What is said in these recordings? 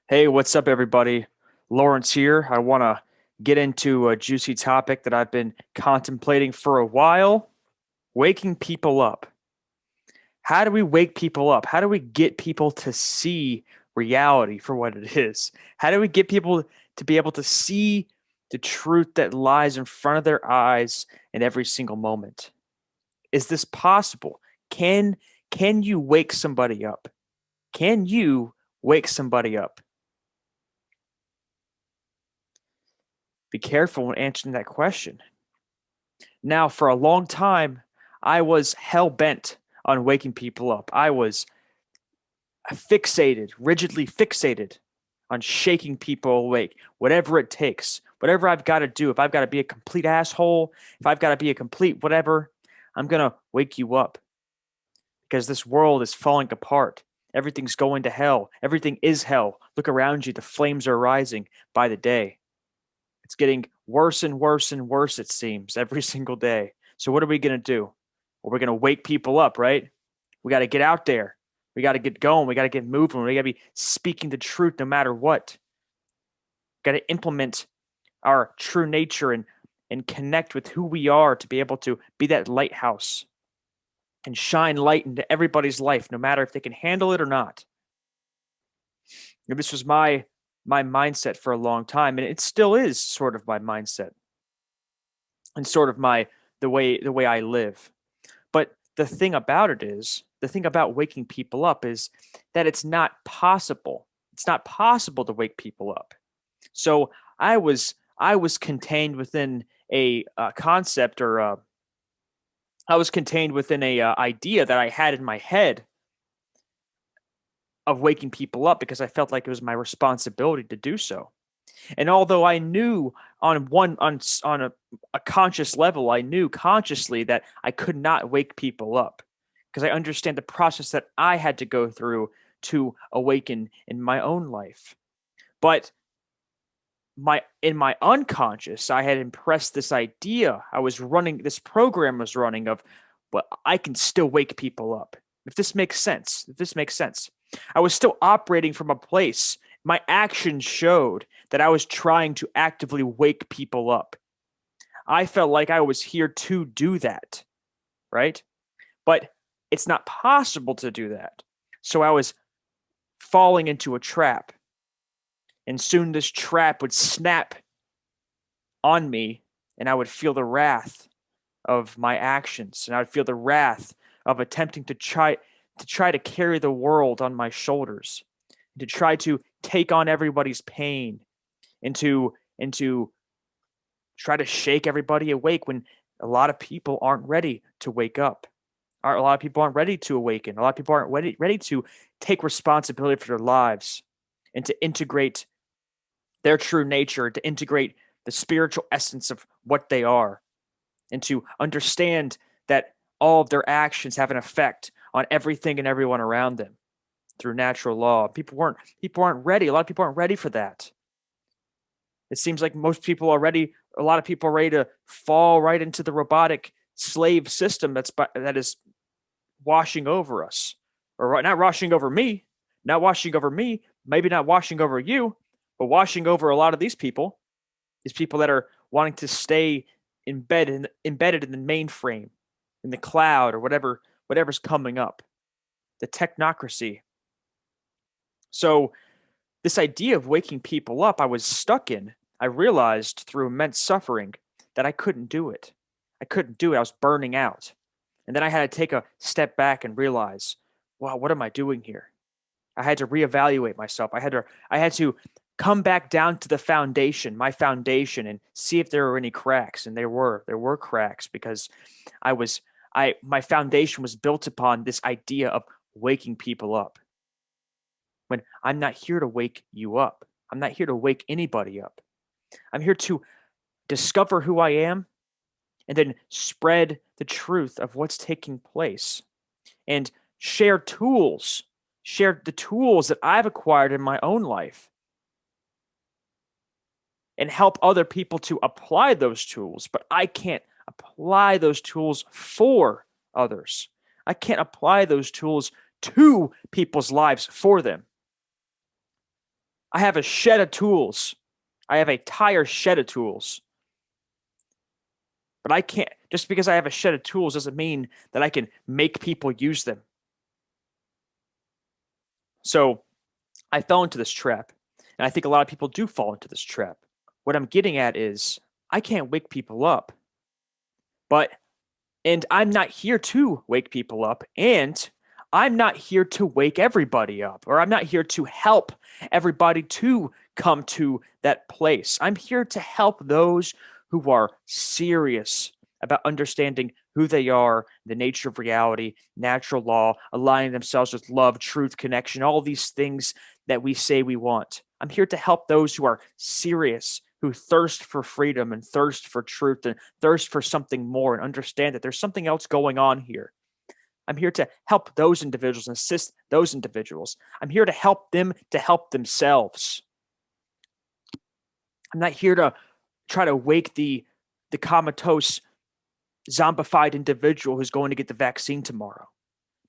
Hey, what's up, everybody? Lawrence here. I want to get into a juicy topic that I've been contemplating for a while: waking people up. How do we wake people up? How do we get people to see reality for what it is? How do we get people to be able to see the truth that lies in front of their eyes in every single moment? Is this possible? Can can you wake somebody up? Can you wake somebody up? Be careful when answering that question. Now, for a long time, I was hell bent on waking people up. I was fixated, rigidly fixated on shaking people awake, whatever it takes, whatever I've got to do. If I've got to be a complete asshole, if I've got to be a complete whatever, I'm going to wake you up because this world is falling apart. Everything's going to hell. Everything is hell. Look around you. The flames are rising by the day. It's getting worse and worse and worse, it seems, every single day. So what are we going to do? Well, we're going to wake people up, right? We got to get out there. We got to get going. We got to get moving. We got to be speaking the truth no matter what. Got to implement our true nature and connect with who we are to be able to be that lighthouse and shine light into everybody's life, no matter if they can handle it or not. And this was my mindset for a long time, and it still is sort of my mindset and sort of my the way I live. But the thing about waking people up is that it's not possible. It's not possible to wake people up. So I was contained within a concept, or I was contained within a idea that I had in my head of waking people up because I felt like it was my responsibility to do so. And although I knew on a conscious level, I knew consciously that I could not wake people up because I understand the process that I had to go through to awaken in my own life. But my in my unconscious, I had impressed this idea. I was running this program was running of, well, I can still wake people up. If this makes sense, if this makes sense. I was still operating from a place. My actions showed that I was trying to actively wake people up. I felt like I was here to do that, right? But it's not possible to do that. So I was falling into a trap. And soon this trap would snap on me, and I would feel the wrath of my actions. And I would feel the wrath of attempting to try to carry the world on my shoulders, to try to take on everybody's pain, and to try to shake everybody awake when a lot of people aren't ready to wake up. A lot of people aren't ready to awaken. A lot of people aren't ready to take responsibility for their lives and to integrate their true nature, to integrate the spiritual essence of what they are, and to understand that all of their actions have an effect on everything and everyone around them through natural law. People aren't ready. A lot of people aren't ready for that. It seems like a lot of people are ready to fall right into the robotic slave system that is washing over us, or not washing over me, not washing over me, maybe not washing over you, but washing over a lot of these people that are wanting to stay embedded in the mainframe, in the cloud, or whatever's coming up, the technocracy. So this idea of waking people up, I was stuck in. I realized through immense suffering that I couldn't do it. I couldn't do it. I was burning out. And then I had to take a step back and realize, wow, what am I doing here? I had to reevaluate myself. I had to come back down to the foundation, my foundation, and see if there were any cracks. And there were cracks because my foundation was built upon this idea of waking people up. When I'm not here to wake you up. I'm not here to wake anybody up. I'm here to discover who I am and then spread the truth of what's taking place and share the tools that I've acquired in my own life and help other people to apply those tools. But I can't apply those tools for others. I can't apply those tools to people's lives for them. I have a shed of tools. I have a entire shed of tools. But I can't, just because I have a shed of tools doesn't mean that I can make people use them. So I fell into this trap. And I think a lot of people do fall into this trap. What I'm getting at is I can't wake people up. But, and I'm not here to wake people up. And I'm not here to wake everybody up, or I'm not here to help everybody to come to that place. I'm here to help those who are serious about understanding who they are, the nature of reality, natural law, aligning themselves with love, truth, connection, all these things that we say we want. I'm here to help those who are serious, who thirst for freedom and thirst for truth and thirst for something more and understand that there's something else going on here. I'm here to help those individuals and assist those individuals. I'm here to help them to help themselves. I'm not here to try to wake the comatose, zombified individual who's going to get the vaccine tomorrow.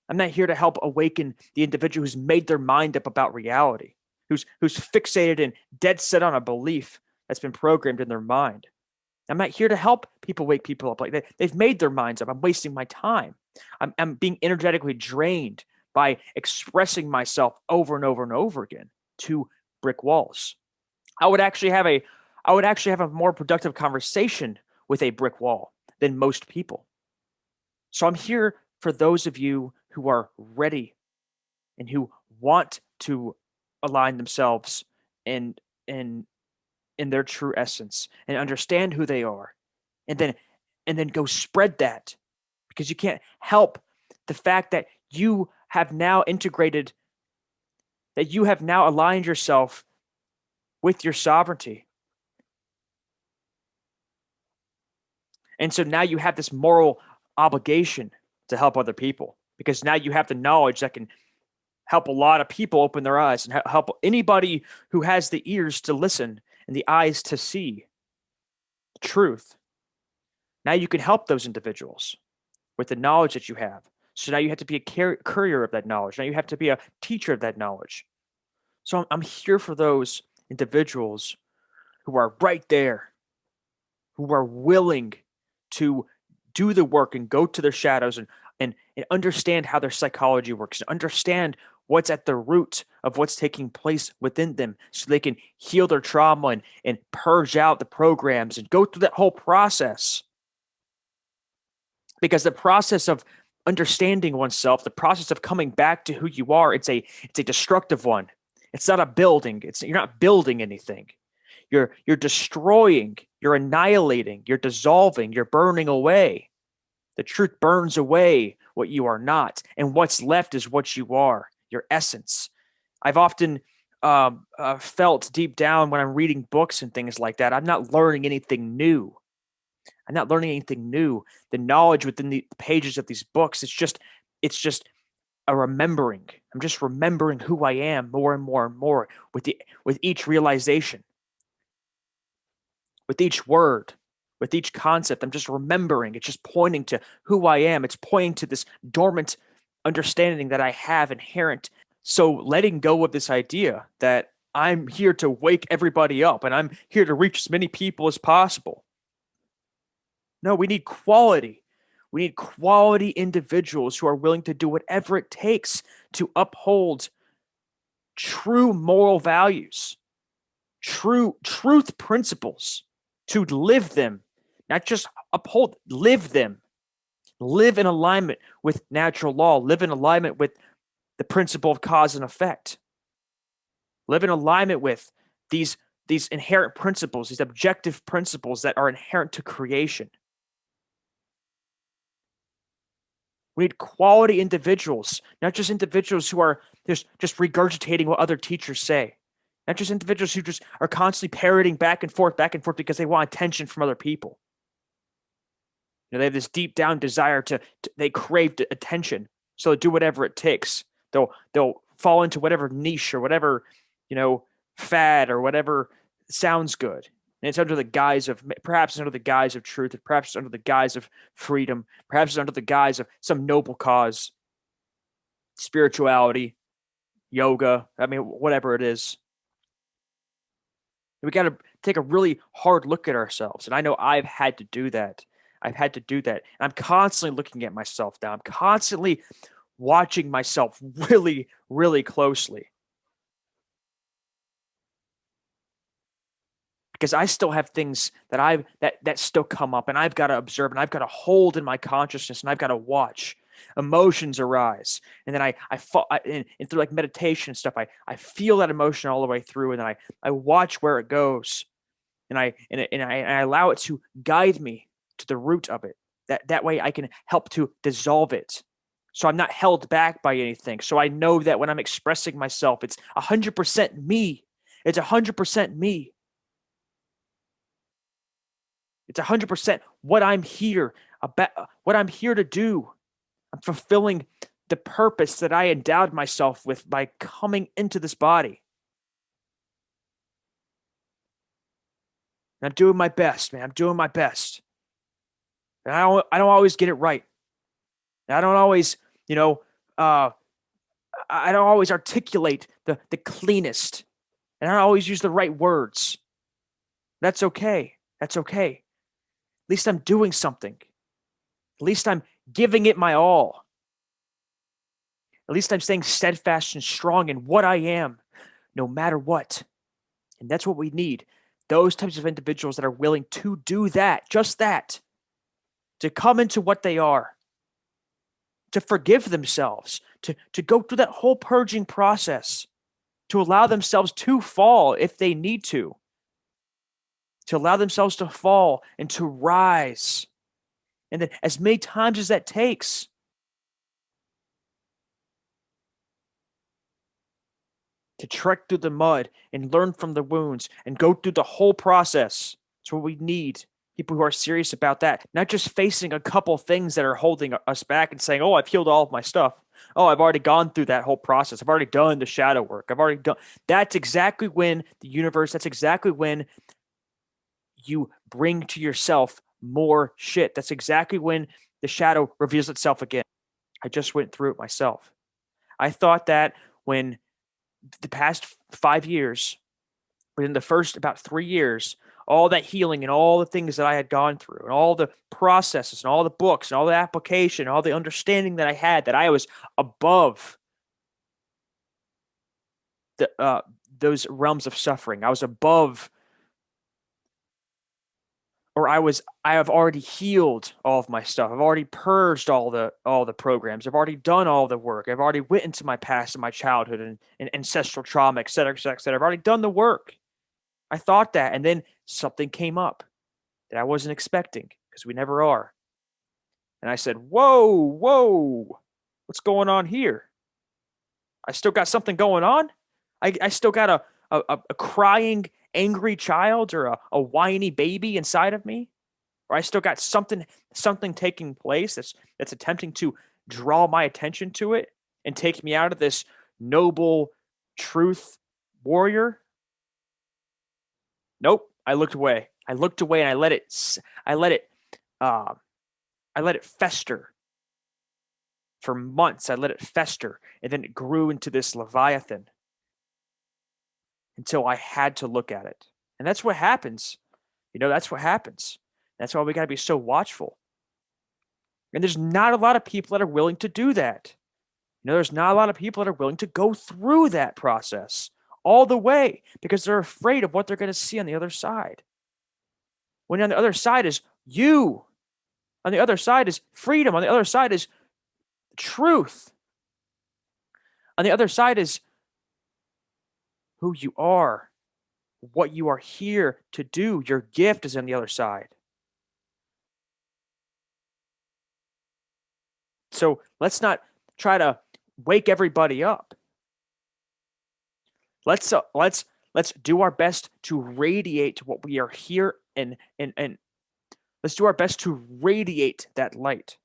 I'm not here to help awaken the individual who's made their mind up about reality, who's fixated and dead set on a belief that's been programmed in their mind. I'm not here to help people wake people up. Like they've made their minds up. I'm wasting my time. I'm being energetically drained by expressing myself over and over and over again to brick walls. I would actually have a more productive conversation with a brick wall than most people. So I'm here for those of you who are ready and who want to align themselves in their true essence and understand who they are, and then go spread that, because you can't help the fact that you have now integrated, that you have now aligned yourself with your sovereignty. And so now you have this moral obligation to help other people, because now you have the knowledge that can help a lot of people open their eyes and help anybody who has the ears to listen and the eyes to see the truth. Now you can help those individuals with the knowledge that you have. So now you have to be a courier of that knowledge. Now you have to be a teacher of that knowledge. So I'm here for those individuals who are right there, who are willing to do the work and go to their shadows and understand how their psychology works, and understand what's at the root of what's taking place within them, so they can heal their trauma and purge out the programs and go through that whole process. Because the process of understanding oneself, the process of coming back to who you are, it's a destructive one. It's not a building. You're not building anything. You're destroying, you're annihilating, you're dissolving, you're burning away. The truth burns away what you are not, and what's left is what you are, your essence. I've often felt deep down when I'm reading books and things like that, I'm not learning anything new. I'm not learning anything new. The knowledge within the pages of these books, it's just a remembering. I'm just remembering who I am more and more and more with each realization, with each word, with each concept. I'm just remembering. It's just pointing to who I am. It's pointing to this dormant understanding that I have inherent. So letting go of this idea that I'm here to wake everybody up and I'm here to reach as many people as possible. No, we need quality. We need quality individuals who are willing to do whatever it takes to uphold true moral values, truth principles, to live them, not just uphold, live them. Live in alignment with natural law, live in alignment with the principle of cause and effect. Live in alignment with these inherent principles, these objective principles that are inherent to creation. We need quality individuals, not just individuals who are just regurgitating what other teachers say. Not just individuals who just are constantly parroting back and forth because they want attention from other people. They have this deep down desire they crave attention, so they'll do whatever it takes. They'll fall into whatever niche or whatever, fad or whatever sounds good. And it's under the guise of, perhaps under the guise of truth, perhaps under the guise of freedom, perhaps under the guise of some noble cause, spirituality, yoga, whatever it is. We got to take a really hard look at ourselves. And I know I've had to do that. I've had to do that. And I'm constantly looking at myself now. I'm constantly watching myself really, really closely because I still have things that still come up and I've got to observe and I've got to hold in my consciousness and I've got to watch. Emotions arise, and then and through like meditation stuff, I feel that emotion all the way through, and then I watch where it goes, and I allow it to guide me to the root of it. That way I can help to dissolve it. So I'm not held back by anything. So I know that when I'm expressing myself, it's 100% me. It's 100% me. It's 100% what I'm here about, what I'm here to do. I'm fulfilling the purpose that I endowed myself with by coming into this body. And I'm doing my best, man. I'm doing my best. And I don't always get it right. And I don't always, you know, I don't always articulate the cleanest. And I don't always use the right words. That's okay. That's okay. At least I'm doing something. At least I'm giving it my all. At least I'm staying steadfast and strong in what I am, no matter what. And that's what we need. Those types of individuals that are willing to do that, just that, to come into what they are, to forgive themselves, to go through that whole purging process, to allow themselves to fall if they need to allow themselves to fall and to rise. And then as many times as that takes, to trek through the mud and learn from the wounds and go through the whole process. That's what we need. People who are serious about that, not just facing a couple things that are holding us back and saying, oh, I've healed all of my stuff. Oh, I've already gone through that whole process. I've already done the shadow work. I've already done. That's exactly when the universe, that's exactly when you bring to yourself more shit. That's exactly when the shadow reveals itself again. I just went through it myself. I thought that when the past 5 years, within the first about 3 years, all that healing and all the things that I had gone through and all the processes and all the books and all the application, and all the understanding that I had, that I was above those realms of suffering. I was above, or I have already healed all of my stuff. I've already purged all the programs. I've already done all the work. I've already went into my past and my childhood and ancestral trauma, et cetera, et cetera, et cetera. I've already done the work. I thought that, and then something came up that I wasn't expecting, because we never are. And I said, whoa, whoa, what's going on here? I still got something going on? I still got a crying, angry child, or a whiny baby inside of me? Or I still got something taking place that's attempting to draw my attention to it and take me out of this noble truth warrior? Nope. I looked away. I looked away and I let it uh, I let it fester for months. I let it fester, and then it grew into this leviathan until I had to look at it. And that's what happens. That's what happens. That's why we got to be so watchful. And there's not a lot of people that are willing to do that. There's not a lot of people that are willing to go through that process all the way, because they're afraid of what they're going to see on the other side. When on the other side is you, on the other side is freedom, on the other side is truth, on the other side is who you are, what you are here to do. Your gift is on the other side. So let's not try to wake everybody up. Let's do our best to radiate what we are here, and let's do our best to radiate that light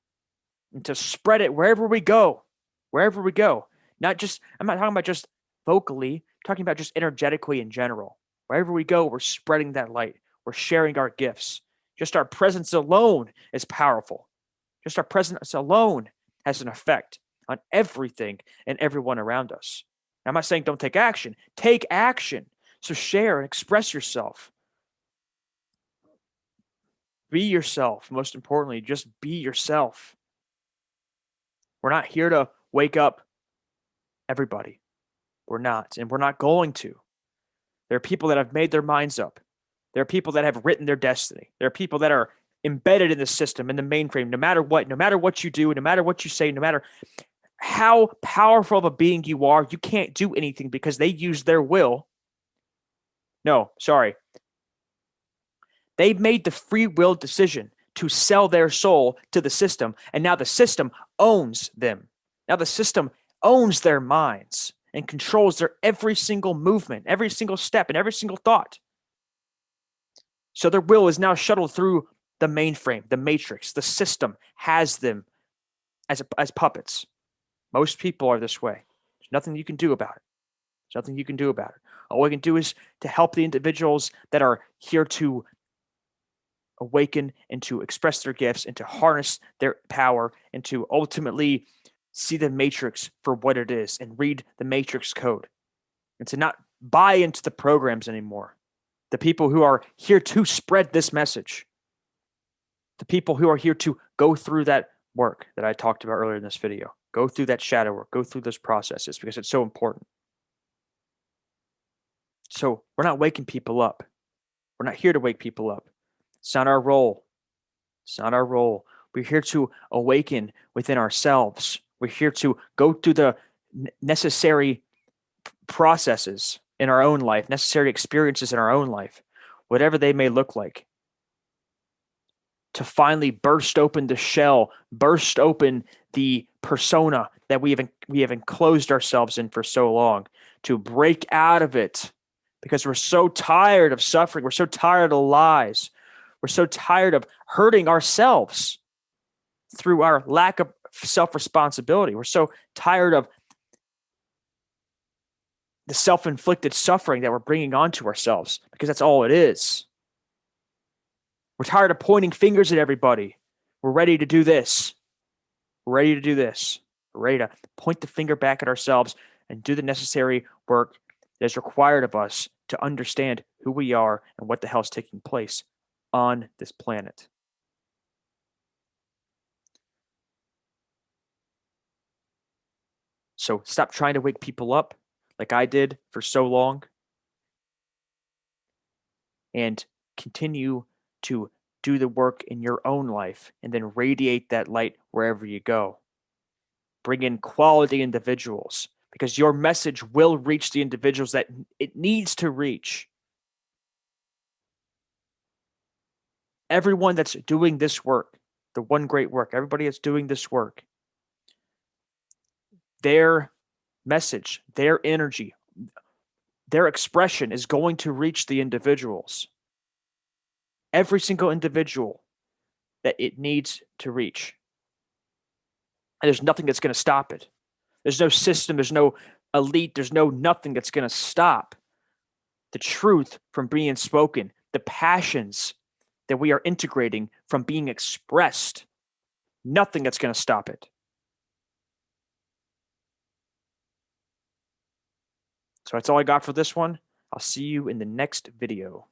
and to spread it wherever we go. Wherever we go. I'm not talking about just vocally, I'm talking about just energetically in general. Wherever we go, we're spreading that light. We're sharing our gifts. Just our presence alone is powerful. Just our presence alone has an effect on everything and everyone around us. I'm not saying don't take action. Take action. So share and express yourself. Be yourself. Most importantly, just be yourself. We're not here to wake up everybody. We're not, and we're not going to. There are people that have made their minds up. There are people that have written their destiny. There are people that are embedded in the system, in the mainframe, no matter what you do, no matter what you say, no matter how powerful of a being you are, you can't do anything because they use their will. No, sorry. They made the free will decision to sell their soul to the system, and now the system owns them. Now the system owns their minds and controls their every single movement, every single step, and every single thought. So their will is now shuttled through the mainframe, the matrix. The system has them as puppets. Most people are this way. There's nothing you can do about it. There's nothing you can do about it. All we can do is to help the individuals that are here to awaken and to express their gifts and to harness their power and to ultimately see the matrix for what it is and read the matrix code and to not buy into the programs anymore. The people who are here to spread this message, the people who are here to go through that work that I talked about earlier in this video, go through that shadow work, go through those processes because it's so important. So we're not waking people up. We're not here to wake people up. It's not our role. It's not our role. We're here to awaken within ourselves. We're here to go through the necessary processes in our own life, necessary experiences in our own life, whatever they may look like, to finally burst open the shell, burst open the persona that we have enclosed ourselves in for so long, to break out of it because we're so tired of suffering. We're so tired of lies. We're so tired of hurting ourselves through our lack of self-responsibility. We're so tired of the self-inflicted suffering that we're bringing onto ourselves because that's all it is. We're tired of pointing fingers at everybody. We're ready to do this. We're ready to do this. We're ready to point the finger back at ourselves and do the necessary work that is required of us to understand who we are and what the hell is taking place on this planet. So stop trying to wake people up like I did for so long and continue to do the work in your own life and then radiate that light wherever you go. Bring in quality individuals because your message will reach the individuals that it needs to reach. Everyone that's doing this work, the one great work, everybody that's doing this work, their message, their energy, their expression is going to reach the individuals. Every single individual that it needs to reach. And there's nothing that's going to stop it. There's no system, there's no elite, there's no nothing that's going to stop the truth from being spoken, the passions that we are integrating from being expressed. Nothing that's going to stop it. So that's all I got for this one. I'll see you in the next video.